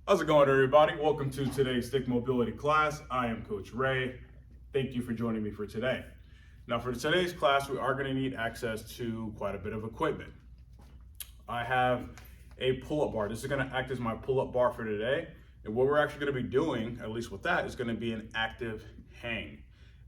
How's it going, everybody? Welcome to today's stick mobility class. I am Coach Ray. Thank you for joining me for today. Now, for today's class, we are going to need access to quite a bit of equipment. I have a pull-up bar. This is going to act as my pull-up bar for today. And what we're actually going to be doing, at least with that, is going to be an active hang.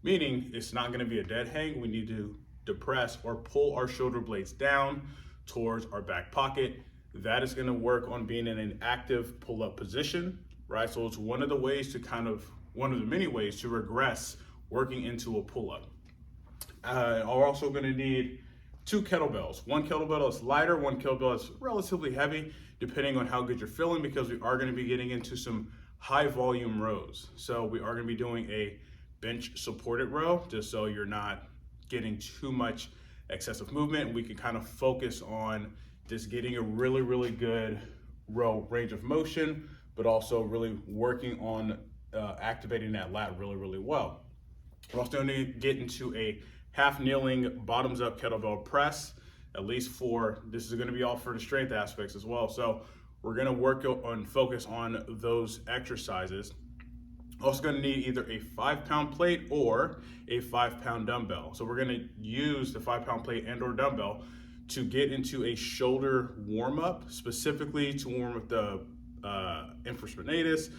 Meaning, it's not going to be a dead hang. We need to depress or pull our shoulder blades down towards our back pocket. That is going to work on being in an active pull-up position, right? So it's one of the many ways to regress working into a pull-up. We're also going to need 2 kettlebells. One kettlebell is lighter, one kettlebell is relatively heavy, depending on how good you're feeling, because we are going to be getting into some high volume rows. So we are going to be doing a bench supported row, just so you're not getting too much excessive movement. We can kind of focus on just getting a really good row range of motion, but also really working on activating that lat really well. We're also going to get into a half kneeling bottoms up kettlebell press, at least this is going to be all for the strength aspects as well. So we're going to work on focus on those exercises. Also going to need either a 5-pound plate or a 5-pound dumbbell. So we're going to use the 5-pound plate and or dumbbell to get into a shoulder warm-up, specifically to warm up the infraspinatus,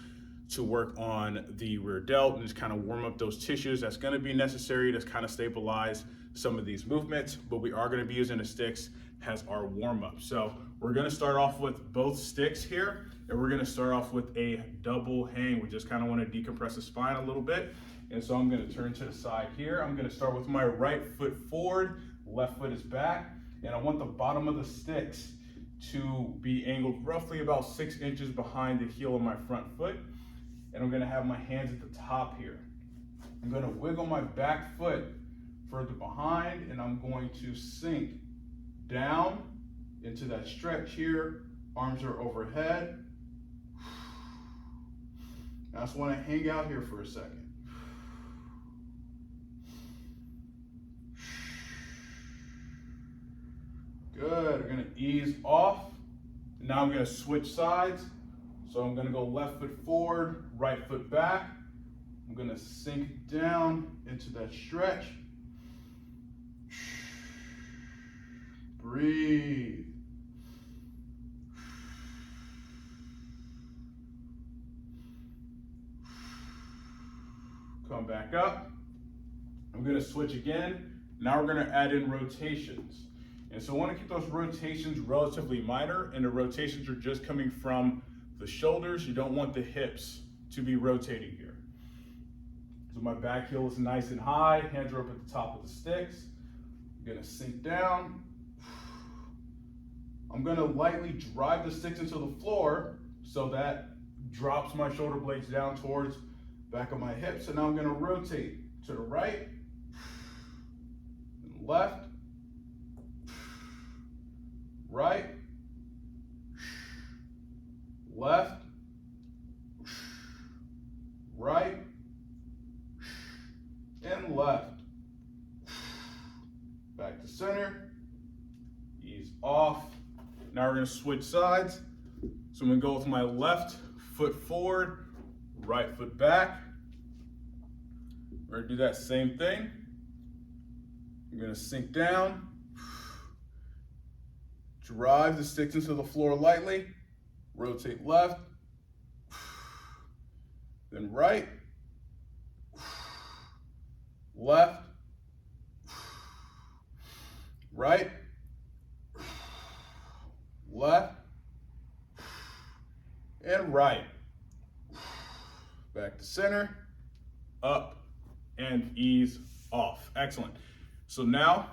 to work on the rear delt, and just kind of warm up those tissues. That's going to be necessary to kind of stabilize some of these movements, but we are going to be using the sticks as our warm-up. So we're going to start off with both sticks here, and we're going to start off with a double hang. We just kind of want to decompress the spine a little bit. And so I'm going to turn to the side here. I'm going to start with my right foot forward, left foot is back. And I want the bottom of the sticks to be angled roughly about 6 inches behind the heel of my front foot. And I'm gonna have my hands at the top here. I'm gonna wiggle my back foot further behind, and I'm going to sink down into that stretch here. Arms are overhead. I just wanna hang out here for a second. Good, I'm gonna ease off. Now I'm gonna switch sides. So I'm gonna go left foot forward, right foot back. I'm gonna sink down into that stretch. Breathe. Come back up. I'm gonna switch again. Now we're gonna add in rotations. And so I want to keep those rotations relatively minor, and the rotations are just coming from the shoulders. You don't want the hips to be rotating here. So my back heel is nice and high, hands are up at the top of the sticks. I'm gonna sink down. I'm gonna lightly drive the sticks into the floor so that drops my shoulder blades down towards the back of my hips. And now I'm gonna rotate to the right, and left, right, left, right, and left. Back to center, ease off. Now we're gonna switch sides. So I'm gonna go with my left foot forward, right foot back. We're gonna do that same thing. I'm gonna sink down, drive the sticks into the floor lightly, rotate left, then right, left, right, left, and right. Back to center, up, and ease off. Excellent. So now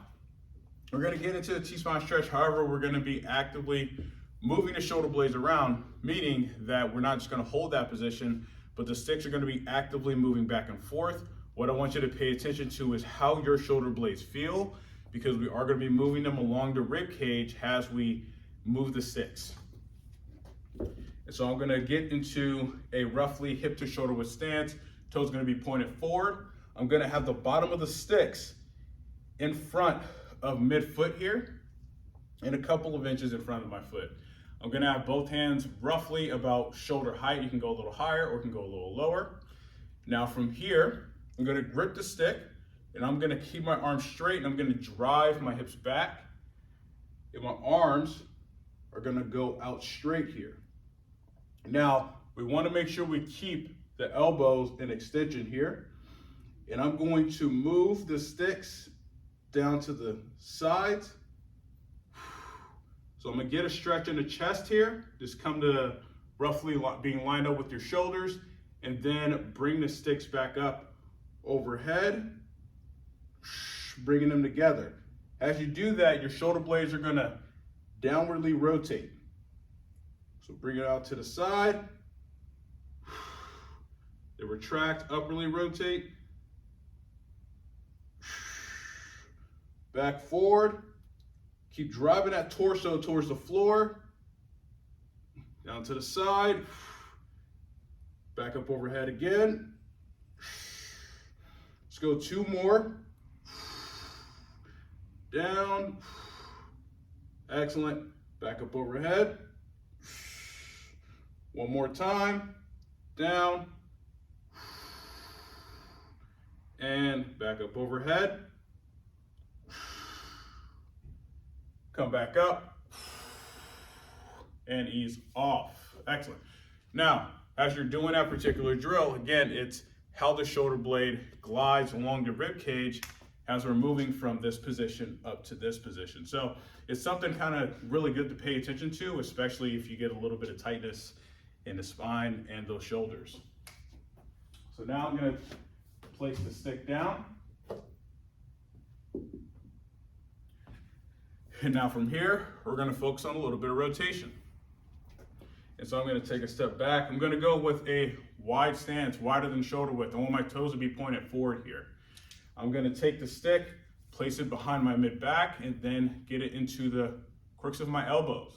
we're going to get into the T-spine stretch. However, we're going to be actively moving the shoulder blades around, meaning that we're not just going to hold that position, but the sticks are going to be actively moving back and forth. What I want you to pay attention to is how your shoulder blades feel, because we are going to be moving them along the rib cage as we move the sticks. And so I'm going to get into a roughly hip to shoulder width stance. Toes going to be pointed forward. I'm going to have the bottom of the sticks in front of mid-foot here and a couple of inches in front of my foot. I'm gonna have both hands roughly about shoulder height. You can go a little higher or you can go a little lower. Now from here, I'm gonna grip the stick and I'm gonna keep my arms straight and I'm gonna drive my hips back. And my arms are gonna go out straight here. Now, we wanna make sure we keep the elbows in extension here. And I'm going to move the sticks down to the sides. So I'm gonna get a stretch in the chest here. Just come to roughly being lined up with your shoulders, and then bring the sticks back up overhead, bringing them together. As you do that, your shoulder blades are gonna downwardly rotate. So bring it out to the side. They retract, upwardly rotate. Back forward. Keep driving that torso towards the floor. Down to the side. Back up overhead again. Let's go 2 more. Down. Excellent. Back up overhead. 1 more time. Down. And back up overhead. Come back up and ease off. Excellent. Now, as you're doing that particular drill, again, it's how the shoulder blade glides along the rib cage as we're moving from this position up to this position. So it's something kind of really good to pay attention to, especially if you get a little bit of tightness in the spine and those shoulders. So now I'm going to place the stick down. And now from here, we're gonna focus on a little bit of rotation. And so I'm gonna take a step back. I'm gonna go with a wide stance, wider than shoulder width. I want my toes to be pointed forward here. I'm gonna take the stick, place it behind my mid back, and then get it into the crooks of my elbows.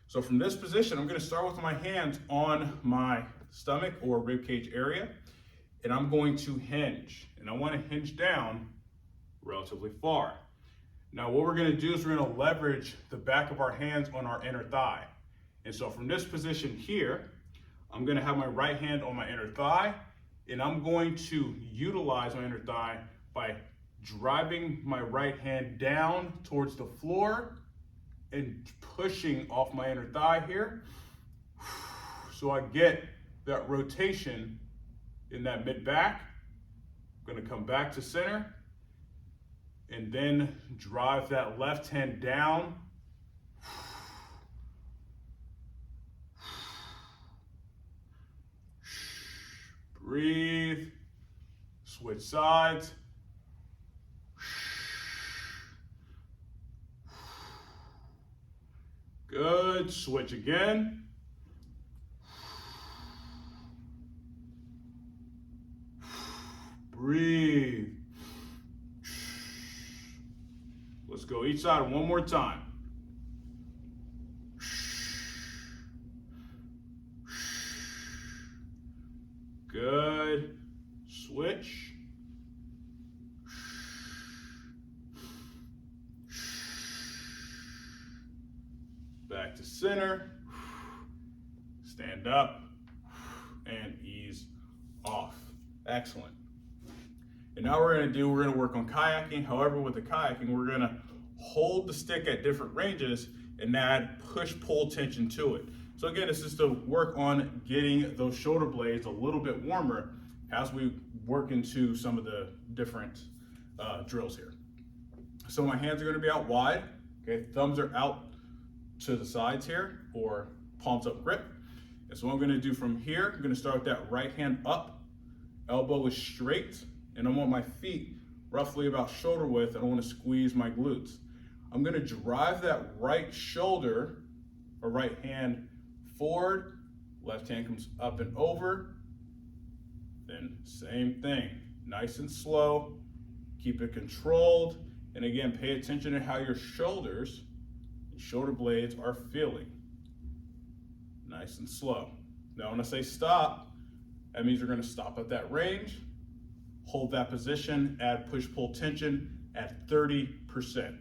So from this position, I'm gonna start with my hands on my stomach or rib cage area, and I'm going to hinge. And I wanna hinge down relatively far. Now what we're gonna do is we're gonna leverage the back of our hands on our inner thigh. And so from this position here, I'm gonna have my right hand on my inner thigh, and I'm going to utilize my inner thigh by driving my right hand down towards the floor and pushing off my inner thigh here. So I get that rotation in that mid back. I'm gonna come back to center, and then drive that left hand down. Breathe, switch sides. Good, switch again. Breathe. Let's go each side 1 more time. Good. Switch. Back to center. Stand up and ease off. Excellent. And now we're gonna work on kayaking. However, with the kayaking, we're gonna hold the stick at different ranges and add push-pull tension to it. So again, this is to work on getting those shoulder blades a little bit warmer as we work into some of the different drills here. So my hands are gonna be out wide, okay? Thumbs are out to the sides here, or palms up grip. And so what I'm gonna do from here, I'm gonna start with that right hand up, elbow is straight, and I want my feet roughly about shoulder width, and I wanna squeeze my glutes. I'm gonna drive that right shoulder, or right hand forward, left hand comes up and over, then same thing, nice and slow, keep it controlled, and again, pay attention to how your shoulders and shoulder blades are feeling. Nice and slow. Now when I say stop, that means you're gonna stop at that range, hold that position, add push-pull tension at 30%.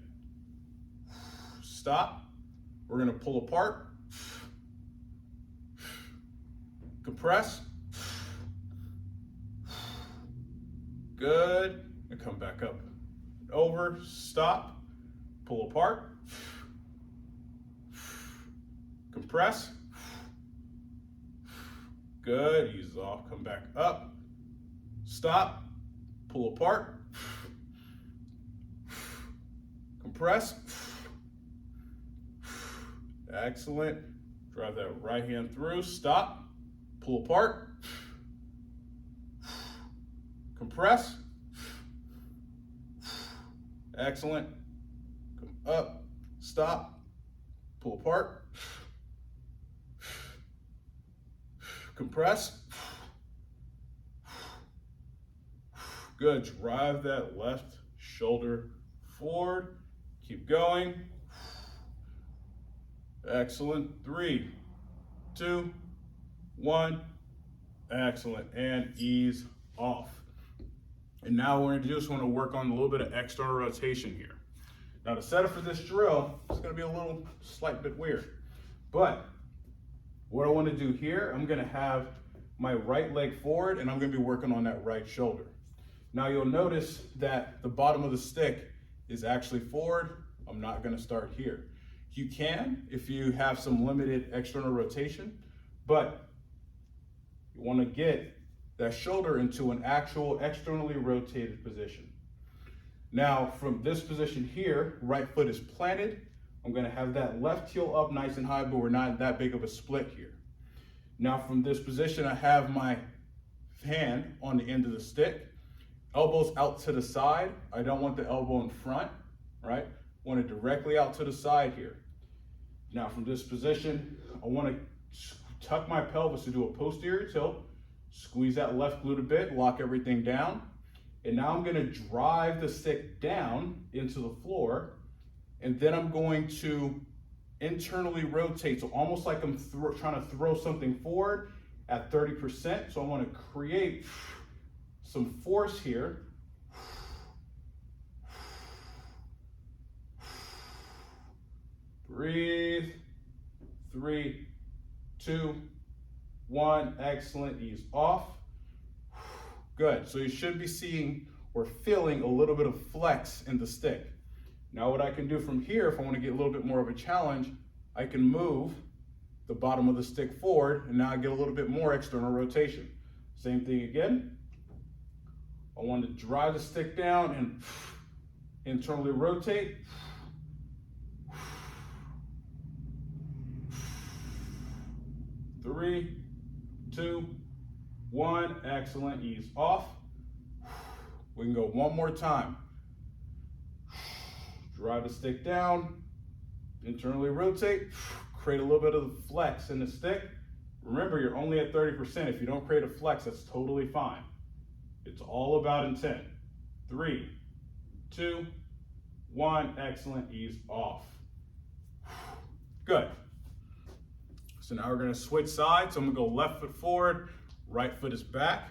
Stop, we're gonna pull apart, compress. Good. And come back up. Over, stop, pull apart, compress. Good, ease off, come back up, stop, pull apart, compress. Excellent. Drive that right hand through, stop, pull apart, compress. Excellent. Come up, stop, pull apart, compress. Good, drive that left shoulder forward. Keep going. Excellent. 3, 2, 1. Excellent. And ease off. And now what we're going to do is we're going to work on a little bit of external rotation here. Now the setup for this drill is going to be a little slight bit weird. But what I want to do here, I'm going to have my right leg forward and I'm going to be working on that right shoulder. Now you'll notice that the bottom of the stick is actually forward. I'm not going to start here. You can if you have some limited external rotation, but you want to get that shoulder into an actual externally rotated position. Now from this position here, right foot is planted. I'm going to have that left heel up nice and high, but we're not that big of a split here. Now from this position, I have my hand on the end of the stick, elbows out to the side. I don't want the elbow in front, right? I want it directly out to the side here. Now from this position, I want to tuck my pelvis to do a posterior tilt, squeeze that left glute a bit, lock everything down. And now I'm going to drive the stick down into the floor. And then I'm going to internally rotate. So almost like I'm trying to throw something forward at 30%. So I want to create some force here. Breathe. 3, 2, 1. Excellent. Ease off. Good. So you should be seeing or feeling a little bit of flex in the stick. Now what I can do from here, if I want to get a little bit more of a challenge, I can move the bottom of the stick forward and now I get a little bit more external rotation. Same thing again. I want to drive the stick down and internally rotate. 3, 2, 1. Excellent. Ease off. We can go one more time. Drive the stick down, internally rotate, create a little bit of flex in the stick. Remember, you're only at 30%. If you don't create a flex, that's totally fine. It's all about intent. 3, 2, 1. Excellent. Ease off. Good. So now we're going to switch sides. So I'm going to go left foot forward, right foot is back.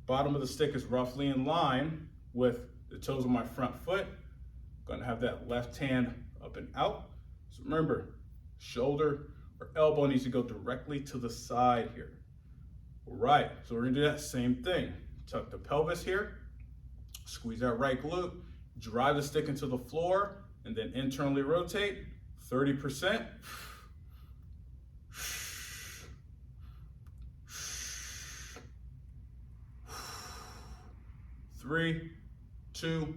Bottom of the stick is roughly in line with the toes of my front foot. Gonna have that left hand up and out. So remember, shoulder or elbow needs to go directly to the side here. All right, so we're gonna do that same thing. Tuck the pelvis here, squeeze that right glute, drive the stick into the floor, and then internally rotate, 30%. 3, 2,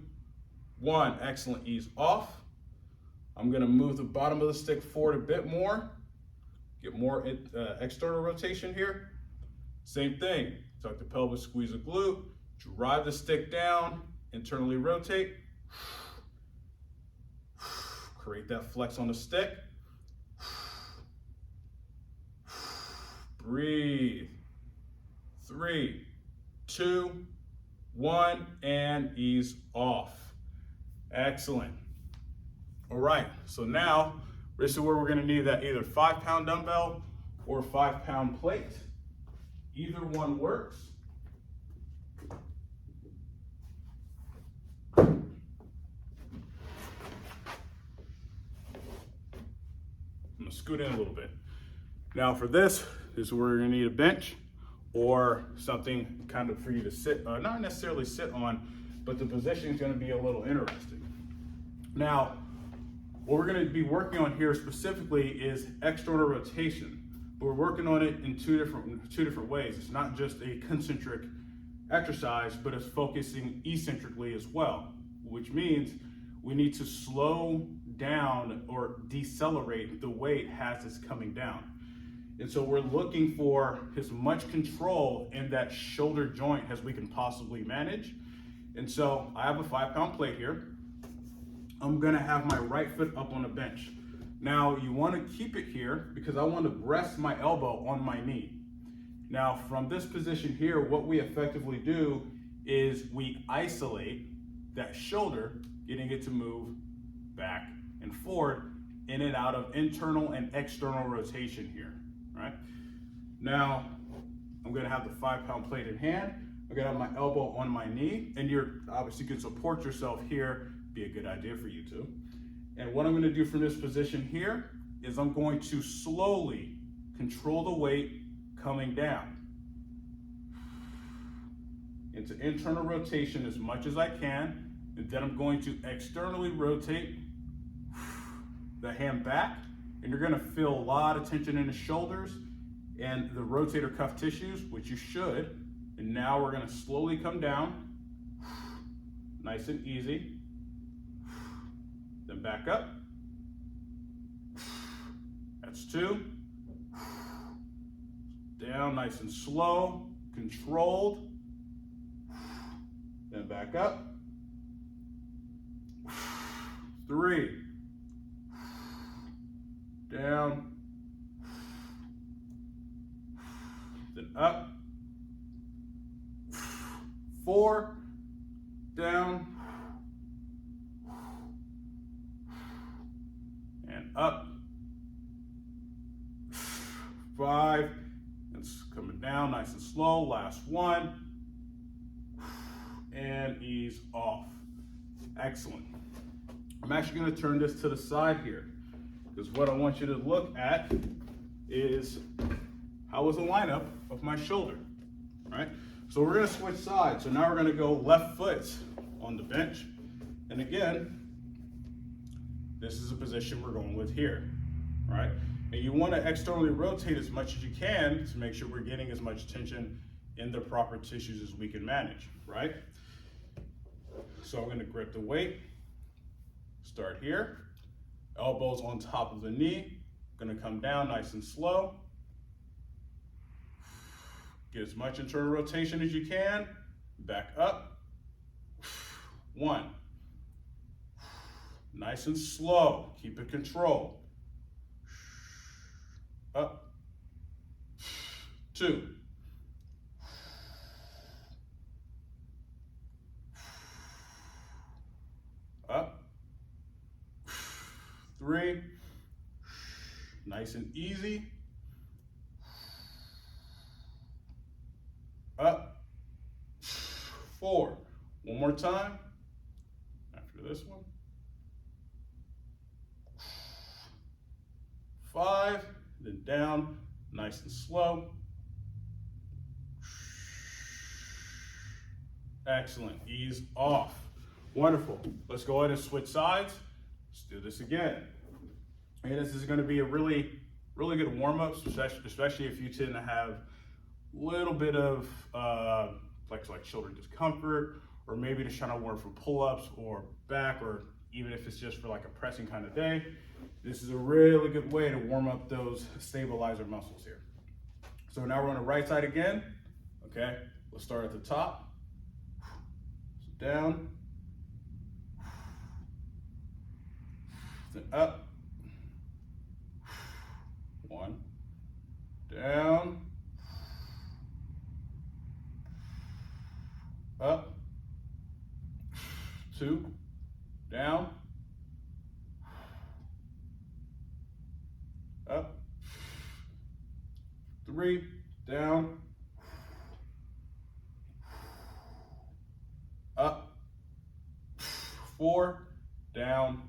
1. Excellent. Ease off. I'm going to move the bottom of the stick forward a bit more. Get more external rotation here. Same thing. Tuck the pelvis, squeeze the glute. Drive the stick down. Internally rotate. Create that flex on the stick. Breathe. 3, 2, 1, and ease off. Excellent. All right, so now this is where we're gonna need that either 5-pound dumbbell or 5-pound plate. Either one works. I'm gonna scoot in a little bit. Now for this, is where you're gonna need a bench or something kind of for you to sit, not necessarily sit on, but the position is gonna be a little interesting. Now, what we're gonna be working on here specifically is external rotation. But we're working on it in two different ways. It's not just a concentric exercise, but it's focusing eccentrically as well, which means we need to slow down or decelerate the weight as it's coming down. And so we're looking for as much control in that shoulder joint as we can possibly manage. And so I have a 5-pound plate here. I'm gonna have my right foot up on a bench. Now you wanna keep it here because I wanna rest my elbow on my knee. Now from this position here, what we effectively do is we isolate that shoulder, getting it to move back and forward in and out of internal and external rotation here, right? Now, I'm gonna have the 5-pound plate in hand. I'm gonna have my elbow on my knee, and you're obviously can support yourself here, be a good idea for you too. And what I'm gonna do from this position here is I'm going to slowly control the weight coming down into internal rotation as much as I can, and then I'm going to externally rotate the hand back, and you're gonna feel a lot of tension in the shoulders and the rotator cuff tissues, which you should. And now we're gonna slowly come down, nice and easy. Then back up. That's 2. Down, nice and slow, controlled. Then back up. 3. Down. Then up. 4. Down. And up. 5. It's coming down nice and slow. Last 1. And ease off. Excellent. I'm actually going to turn this to the side here, because what I want you to look at is how is the lineup of my shoulder, right? So we're gonna switch sides. So now we're gonna go left foot on the bench. And again, this is a position we're going with here, right? And you wanna externally rotate as much as you can to make sure we're getting as much tension in the proper tissues as we can manage, right? So I'm gonna grip the weight, start here, elbows on top of the knee, gonna come down nice and slow. Get as much internal rotation as you can, back up. 1. Nice and slow, keep it controlled. Up. 2. Up. 3. Nice and easy. Up. 4. One more time. After this one. 5. Then down, nice and slow. Excellent. Ease off. Wonderful. Let's go ahead and switch sides. Let's do this again. And this is going to be a really good warm-up, especially if you tend to have a little bit of like shoulder discomfort, or maybe just trying to work for pull-ups or back, or even if it's just for like a pressing kind of day. This is a really good way to warm up those stabilizer muscles here. So now we're on the right side again. Okay, let's start at the top. So down, then up. 1, down, up. 2, down, up. 3, down, up. 4, down,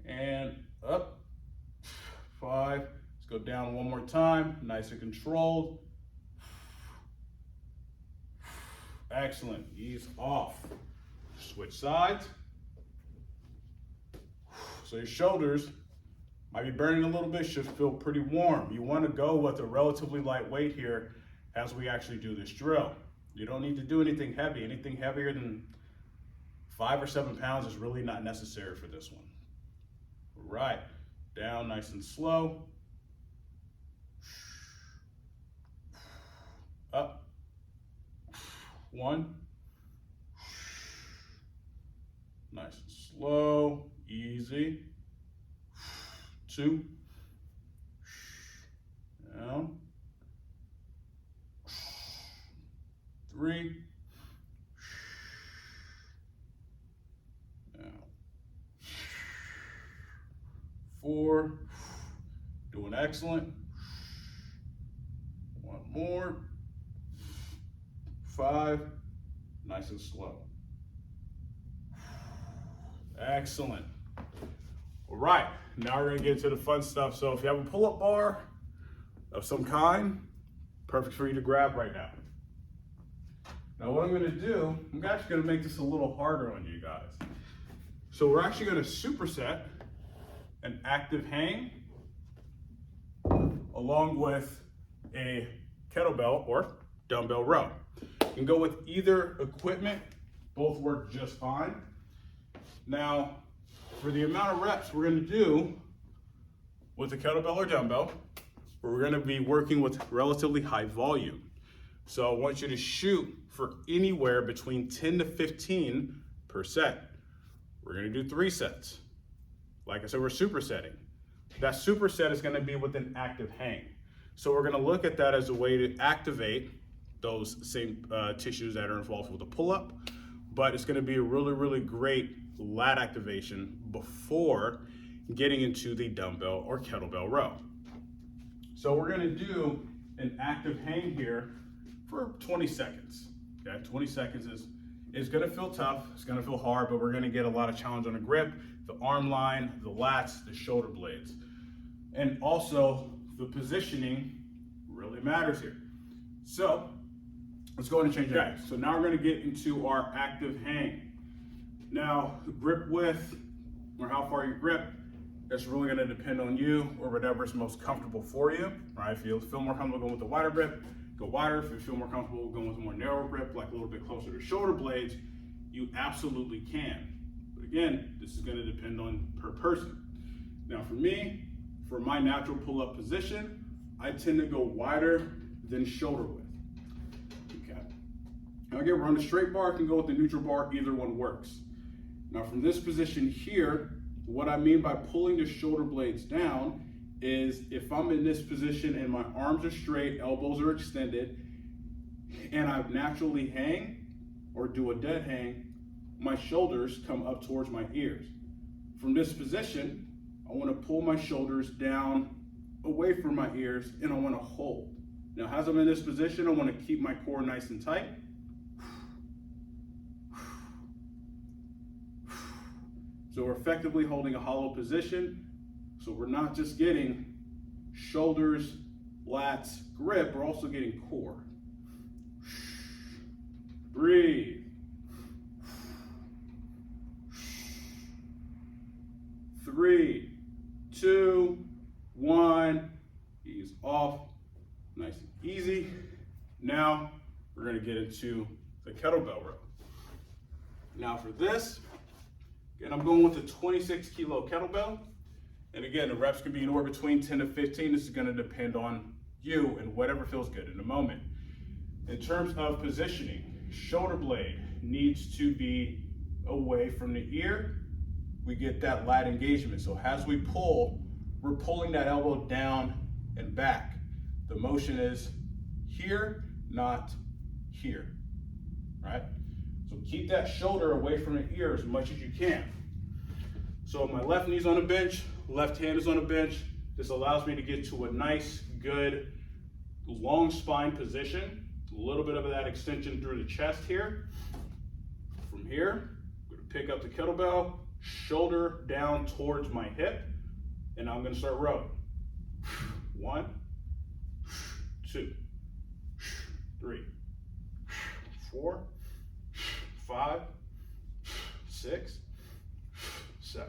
and up. 5. Let's go down one more time, nice and controlled. Excellent, ease off. Switch sides. So your shoulders might be burning a little bit, should feel pretty warm. You want to go with a relatively light weight here as we actually do this drill. You don't need to do anything heavy. Anything heavier than 5 or 7 pounds is really not necessary for this one. Right, down nice and slow. Up. 1. Nice and slow, easy. 2. Down. 3. Down. 4. Doing excellent. 1 more. 5. Nice and slow. Excellent. All right, now we're gonna get into the fun stuff. So if you have a pull-up bar of some kind, perfect for you to grab right now. Now what I'm gonna do, I'm actually gonna make this a little harder on you guys. So we're actually gonna superset an active hang along with a kettlebell or dumbbell row. You can go with either equipment, both work just fine. Now, for the amount of reps we're gonna do with a kettlebell or dumbbell, we're gonna be working with relatively high volume. So I want you to shoot for anywhere between 10 to 15 per set. We're gonna do 3 sets. Like I said, we're supersetting. That superset is gonna be with an active hang. So we're gonna look at that as a way to activate those same tissues that are involved with the pull-up, but it's gonna be a really, really great lat activation before getting into the dumbbell or kettlebell row. So we're gonna do an active hang here for 20 seconds. Okay, 20 seconds is gonna feel tough, it's gonna feel hard, but we're gonna get a lot of challenge on the grip, the arm line, the lats, the shoulder blades. And also the positioning really matters here. So let's go ahead and change that. So now we're gonna get into our active hang. Now, grip width, or how far you grip, that's really gonna depend on you or whatever's most comfortable for you, right? If you feel more comfortable going with the wider grip, go wider. If you feel more comfortable going with a more narrow grip, like a little bit closer to shoulder blades, you absolutely can. But again, this is gonna depend on per person. Now for me, for my natural pull-up position, I tend to go wider than shoulder width. Okay. Now again, we're on the straight bar, I can go with the neutral bar, either one works. Now from this position here, what I mean by pulling the shoulder blades down is if I'm in this position and my arms are straight, elbows are extended, and I naturally hang or do a dead hang, my shoulders come up towards my ears. From this position, I want to pull my shoulders down away from my ears and I want to hold. Now as I'm in this position, I want to keep my core nice and tight. So we're effectively holding a hollow position. So we're not just getting shoulders, lats, grip, we're also getting core. Breathe. 3, 2, 1, ease off, nice and easy. Now we're gonna get into the kettlebell row. Now for this, again, I'm going with a 26 kilo kettlebell. And again, the reps can be anywhere between 10 to 15. This is gonna depend on you and whatever feels good in the moment. In terms of positioning, shoulder blade needs to be away from the ear. We get that lat engagement. So as we pull, we're pulling that elbow down and back. The motion is here, not here, right? So keep that shoulder away from the ear as much as you can. So my left knee's on the bench, left hand is on the bench. This allows me to get to a nice, good, long spine position. A little bit of that extension through the chest here. From here, I'm gonna pick up the kettlebell, shoulder down towards my hip, and I'm gonna start rowing. 1, 2, 3, 4, 5, 6, 7,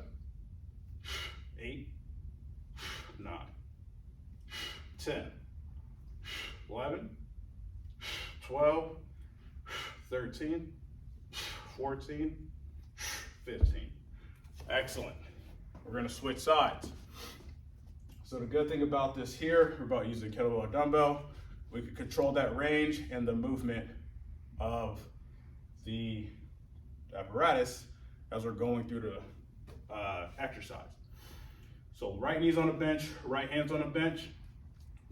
8, 9, 10, 11, 12, 13, 14, 15. Excellent. We're going to switch sides. So the good thing about this here, about using kettlebell or dumbbell, we can control that range and the movement of the apparatus as we're going through the exercise. So right knee's on the bench, right hand's on the bench.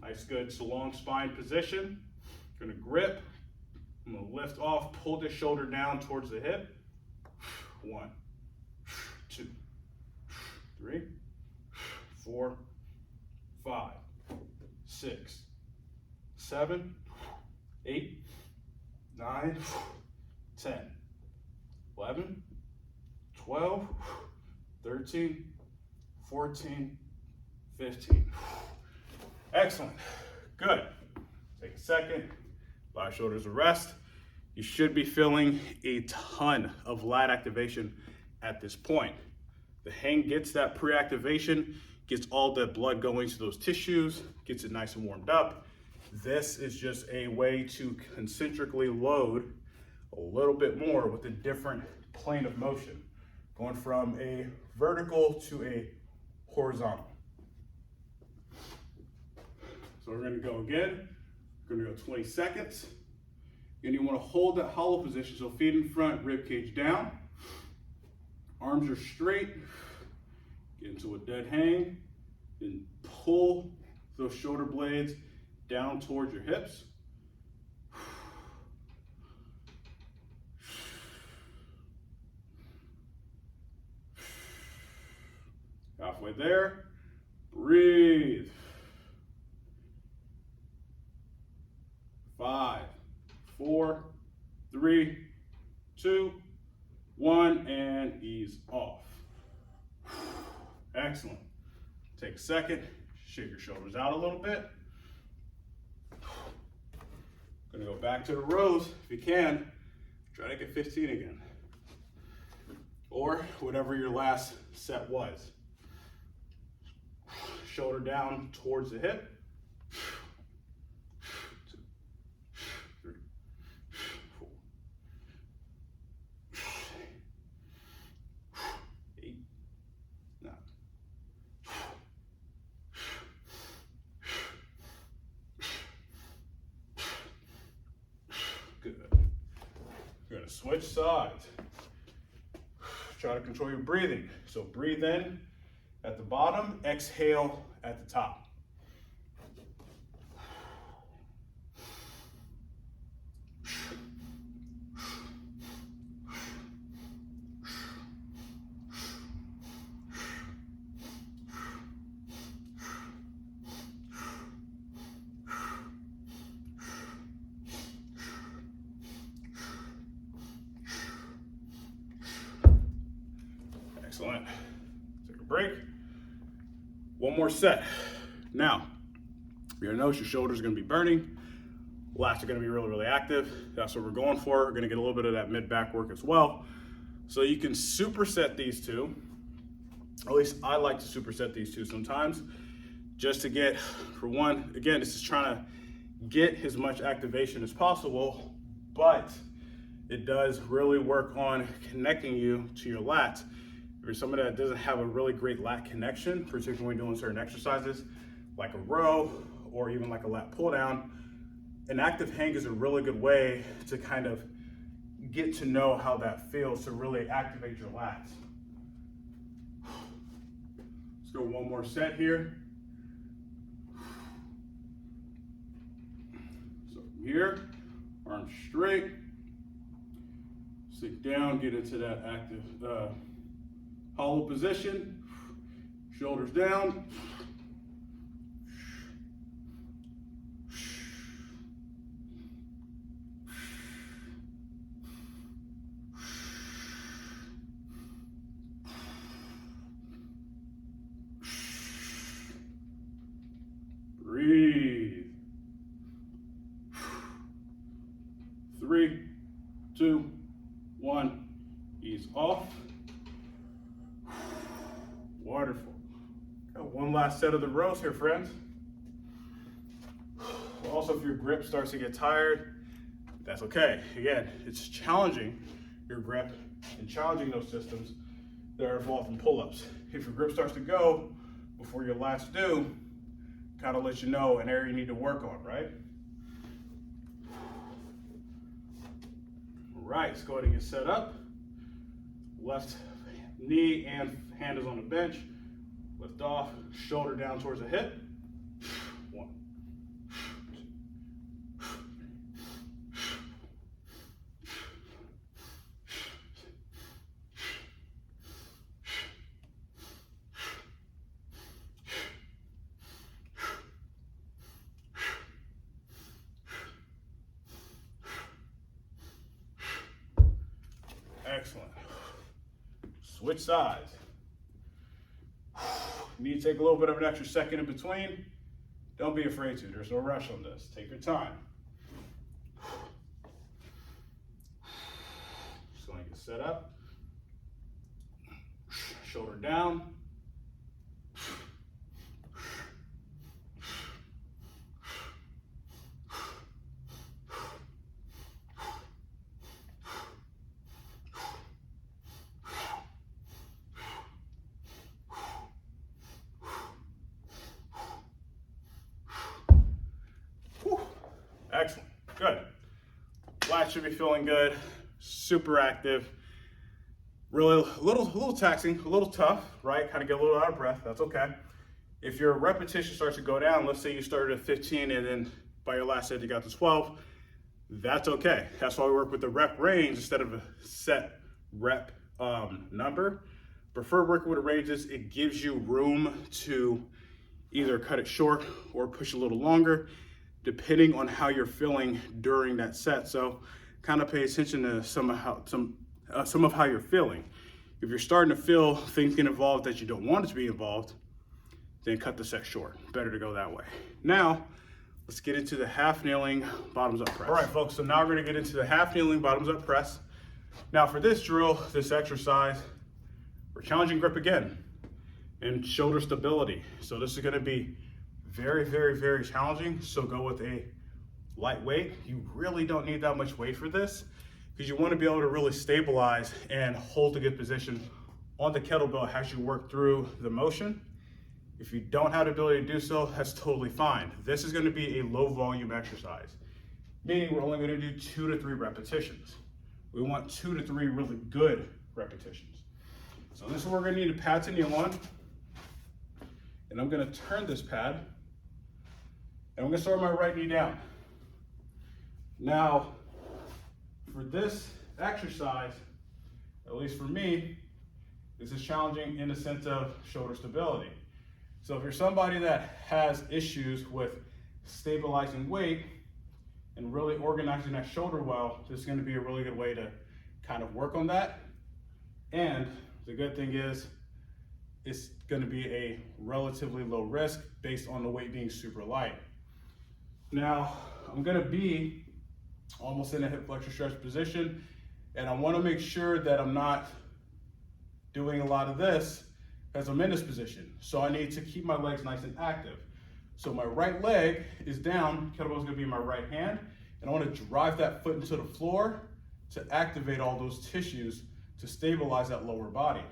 Nice, good, long spine position. Gonna grip. I'm gonna lift off, pull the shoulder down towards the hip. 1, 2, 3, 4, 5, 6, 7, 8, 9, 10, 11, 12, 13, 14, 15. Excellent. Good. Take a second. Allow shoulders to rest. You should be feeling a ton of lat activation at this point. The hang gets that pre-activation, gets all the blood going to those tissues, gets it nice and warmed up. This is just a way to concentrically load a little bit more with a different plane of motion, going from a vertical to a horizontal. So we're gonna go again. We're gonna go 20 seconds. And you wanna hold that hollow position, so feet in front, rib cage down. Arms are straight. Get into a dead hang. Then pull those shoulder blades down towards your hips. Halfway there. Breathe. 5, 4, 3, 2, 1, and ease off. Excellent. Take a second, shake your shoulders out a little bit. Gonna go back to the rows if you can. Try to get 15 again. Or whatever your last set was. Shoulder down towards the hip. 2, 3, 4, 8, 9. Good. You're gonna switch sides. Try to control your breathing. So breathe in at the bottom, exhale at the top. Excellent. Take a break. One more set. Now, you're gonna notice your shoulders are gonna be burning. Lats are gonna be really, really active. That's what we're going for. We're gonna get a little bit of that mid-back work as well. So you can superset these two. At least I like to superset these two sometimes, just to get, for one, again, this is trying to get as much activation as possible, but it does really work on connecting you to your lats. If you're somebody that doesn't have a really great lat connection, particularly when doing certain exercises, like a row or even like a lat pull down, an active hang is a really good way to kind of get to know how that feels to really activate your lats. Let's go one more set here. So from here, arms straight, sink down, get into that active hollow position, shoulders down. 2, 1, ease off. Wonderful. Got one last set of the rows here, friends. Also, if your grip starts to get tired, that's okay. Again, it's challenging your grip and challenging those systems that are involved in pull-ups. If your grip starts to go before your lats do, kind of let you know an area you need to work on, right? All right, let's go ahead and get set up. Left knee and hand is on the bench. Lift off, shoulder down towards the hip. 1. Excellent. Switch sides. You need to take a little bit of an extra second in between. Don't be afraid to. There's no rush on this. Take your time. Just going to get set up. Shoulder down. Excellent, good. Lats should be feeling good, super active, really a little taxing, a little tough, right? Kind of get a little out of breath, that's okay. If your repetition starts to go down, let's say you started at 15 and then by your last set you got to 12, that's okay. That's why we work with the rep range instead of a set rep number. Prefer working with the ranges. It gives you room to either cut it short or push a little longer, depending on how you're feeling during that set. So kind of pay attention to some of how you're feeling. If you're starting to feel things get involved that you don't want it to be involved, then cut the set short. Better to go that way. Now, let's get into the half kneeling bottoms up press. All right, folks, so now we're gonna get into the half kneeling bottoms up press. Now for this drill, this exercise, we're challenging grip again and shoulder stability. So this is gonna be very, very, very challenging. So go with a light weight. You really don't need that much weight for this because you want to be able to really stabilize and hold a good position on the kettlebell as you work through the motion. If you don't have the ability to do so, that's totally fine. This is going to be a low volume exercise, meaning we're only going to do 2 to 3 repetitions. We want 2 to 3 really good repetitions. So this is where we're going to need a pad to kneel on. And I'm going to turn this pad. And I'm gonna start my right knee down. Now, for this exercise, at least for me, this is challenging in the sense of shoulder stability. So if you're somebody that has issues with stabilizing weight and really organizing that shoulder well, this is gonna be a really good way to kind of work on that. And the good thing is, it's gonna be a relatively low risk based on the weight being super light. Now, I'm gonna be almost in a hip flexor stretch position, and I wanna make sure that I'm not doing a lot of this as I'm in this position. So I need to keep my legs nice and active. So my right leg is down, kettlebell's gonna be in my right hand, and I wanna drive that foot into the floor to activate all those tissues to stabilize that lower body.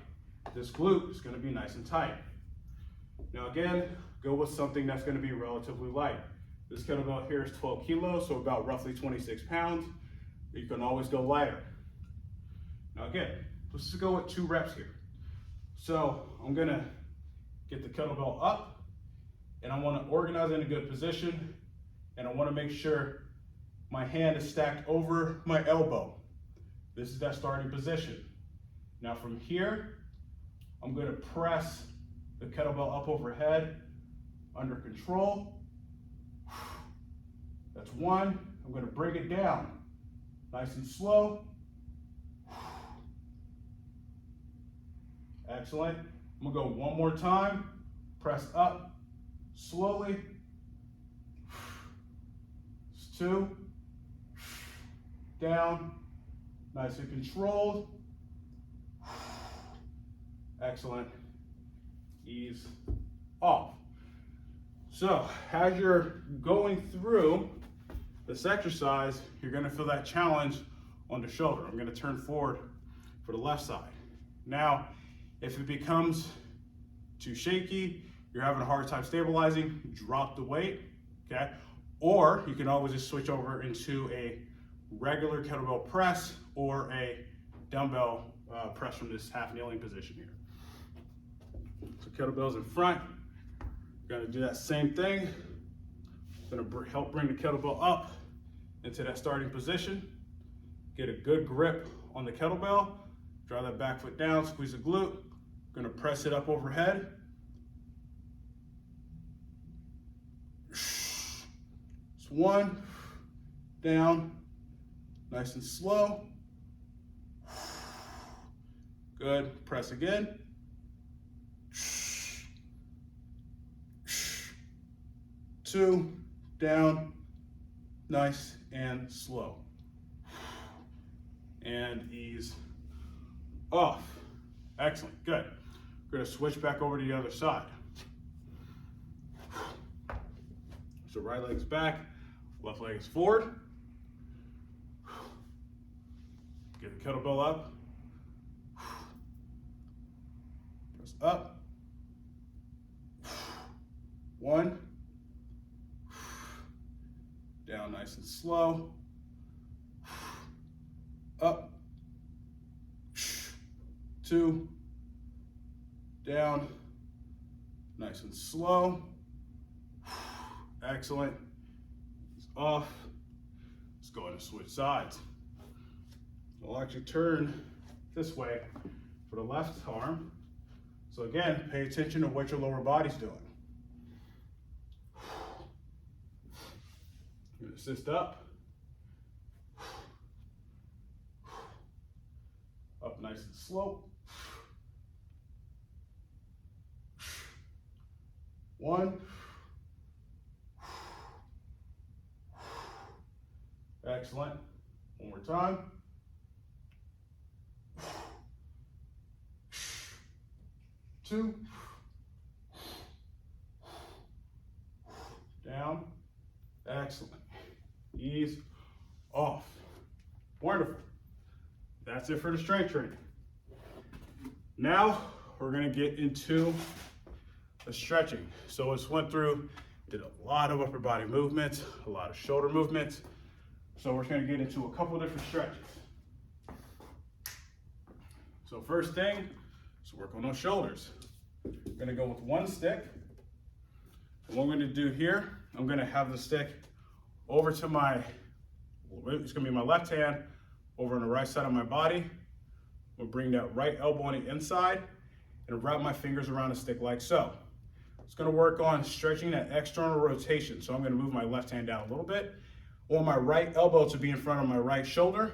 This glute is gonna be nice and tight. Now again, go with something that's gonna be relatively light. This kettlebell here is 12 kilos, so about roughly 26 pounds. You can always go lighter. Now again, let's just go with 2 reps here. So I'm gonna get the kettlebell up, and I wanna organize in a good position, and I wanna make sure my hand is stacked over my elbow. This is that starting position. Now from here, I'm gonna press the kettlebell up overhead, under control. That's 1. I'm gonna bring it down, nice and slow. Excellent. I'm gonna go 1 more time, press up, slowly. It's 2, down, Nice and controlled. Excellent. Ease off. So as you're going through this exercise, you're going to feel that challenge on the shoulder. I'm going to turn forward for the left side. Now, if it becomes too shaky, you're having a hard time stabilizing, drop the weight, okay? Or you can always just switch over into a regular kettlebell press or a dumbbell press from this half kneeling position here. So kettlebell's in front. You're gonna do that same thing. Gonna help bring the kettlebell up into that starting position. Get a good grip on the kettlebell. Draw that back foot down, squeeze the glute. Gonna press it up overhead. It's one, down, nice and slow. Good, press again. Two, down, nice and slow. And ease off. Excellent, good. We're gonna switch back over to the other side. So right leg's back, left leg is forward. Get the kettlebell up. Press up. One. Down nice and slow. Up. Two. Down. Nice and slow. Excellent. It's off. Let's go ahead and switch sides. I'll actually turn this way for the left arm. So again, pay attention to what your lower body's doing. You're gonna assist up. Up nice and slow. One. Excellent. One more time. Two. Down. Excellent. Ease off. Wonderful. That's it for the strength training. Now we're going to get into the stretching. So let's went through, did a lot of upper body movements, a lot of shoulder movements. So we're going to get into a couple different stretches. So first thing, let's work on those shoulders. I'm going to go with one stick. And what I'm going to do here, I'm going to have the stick over to it's going to be my left hand over on the right side of my body. We'll bring that right elbow on the inside and wrap my fingers around the stick like so. It's going to work on stretching that external rotation. So I'm going to move my left hand down a little bit. I want my right elbow to be in front of my right shoulder.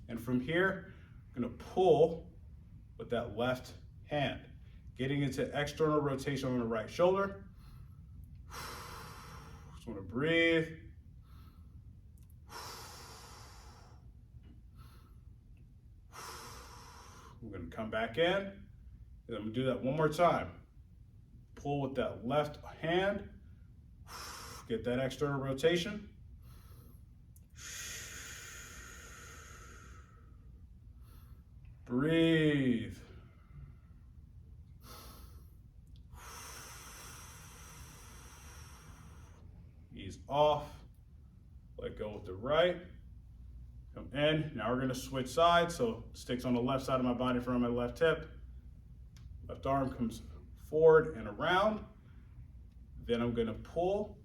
And from here, I'm going to pull with that left hand, getting into external rotation on the right shoulder. Just want to breathe. We're going to come back in, and I'm going to do that one more time. Pull with that left hand, get that external rotation. Breathe. Ease off. Let go with the right. Come in. Now we're going to switch sides. So sticks on the left side of my body in front of my left hip. Left arm comes forward and around. Then I'm going to pull.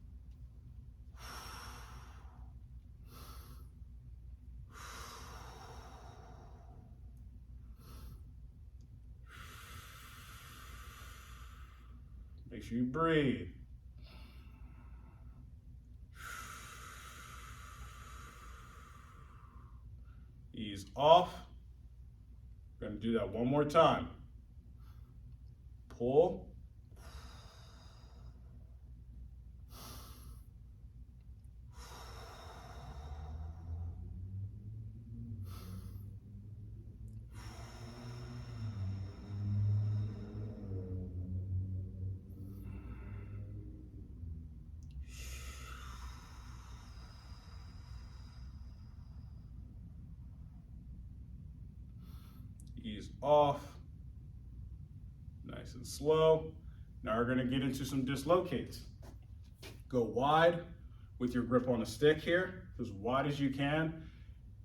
Make sure you breathe. Ease off. We're going to do that one more time. Pull. ease off, nice and slow. Now we're gonna get into some dislocates. Go wide with your grip on the stick here, as wide as you can.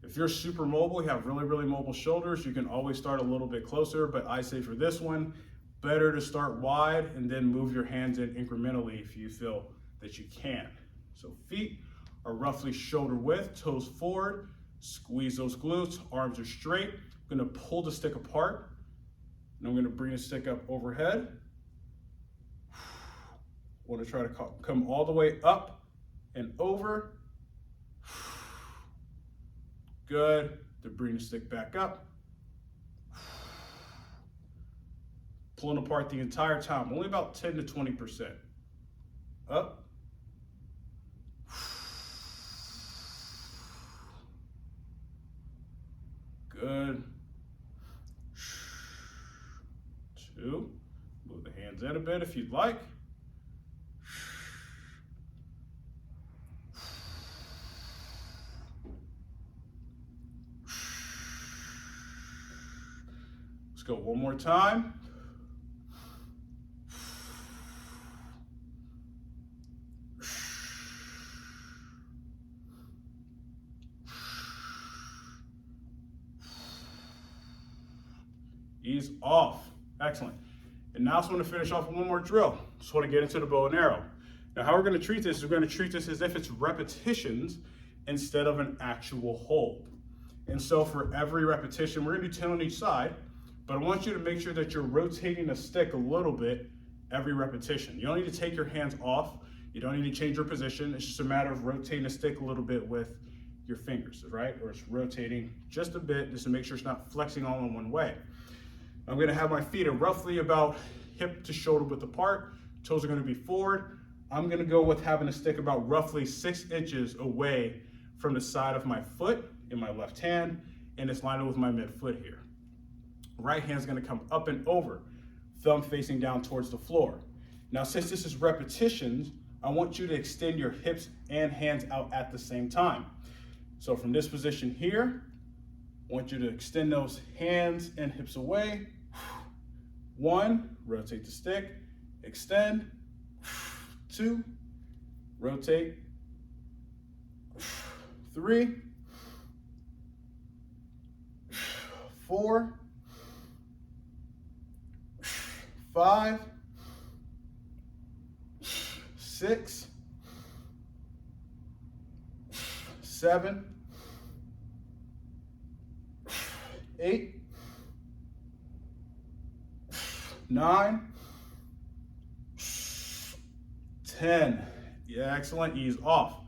If you're super mobile, you have really mobile shoulders, you can always start a little bit closer, but I say for this one, better to start wide and then move your hands in incrementally if you feel that you can. So feet are roughly shoulder width, toes forward, squeeze those glutes, arms are straight. I'm gonna pull the stick apart, and I'm gonna bring the stick up overhead. Want to try to come all the way up and over. Good. To bring the stick back up. Pulling apart the entire time, only about 10 to 20%. Up. Good. 2. Move the hands in a bit if you'd like. Let's go one more time. Ease off. Excellent. And now I just want to finish off with one more drill. Just want to get into the bow and arrow. Now how we're going to treat this is we're going to treat this as if it's repetitions instead of an actual hold. And so for every repetition, we're going to do 10 on each side, but I want you to make sure that you're rotating the stick a little bit every repetition. You don't need to take your hands off. You don't need to change your position. It's just a matter of rotating the stick a little bit with your fingers, right? Or it's rotating just a bit just to make sure it's not flexing all in one way. I'm going to have my feet at roughly about hip to shoulder width apart. Toes are going to be forward. I'm going to go with having a stick about roughly 6 inches away from the side of my foot in my left hand, and it's lined up with my midfoot here. Right hand's going to come up and over, thumb facing down towards the floor. Now, since this is repetitions, I want you to extend your hips and hands out at the same time. So from this position here, I want you to extend those hands and hips away. 1, rotate the stick, extend. 2, rotate. 3, 4, 5, 6, 7, 8, 9, 10. Yeah, excellent. Ease off.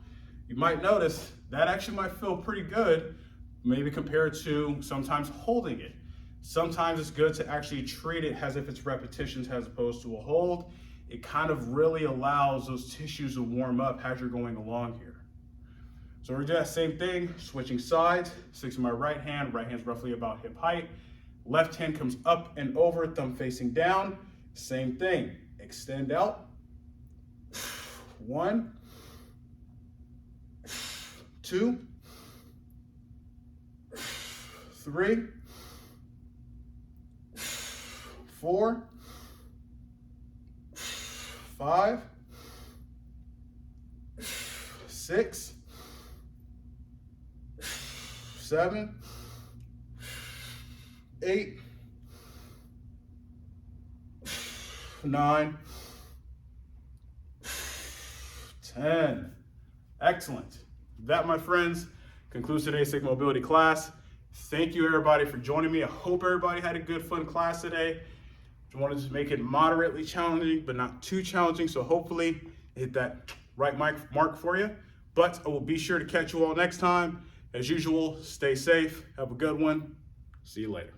You might notice that actually might feel pretty good, maybe compared to sometimes holding it. Sometimes it's good to actually treat it as if it's repetitions as opposed to a hold. It kind of really allows those tissues to warm up as you're going along here. So we're doing that same thing, switching sides. Sticks in my right hand's roughly about hip height. Left hand comes up and over, thumb facing down. Same thing, extend out. 1, 2, 3, 4, 5, 6, 7, 8, 9, 10. Excellent. That, my friends, concludes today's stick mobility class. Thank you, everybody, for joining me. I hope everybody had a good, fun class today. I wanted to make it moderately challenging, but not too challenging. So hopefully hit that right mark for you. But I will be sure to catch you all next time. As usual, stay safe. Have a good one. See you later.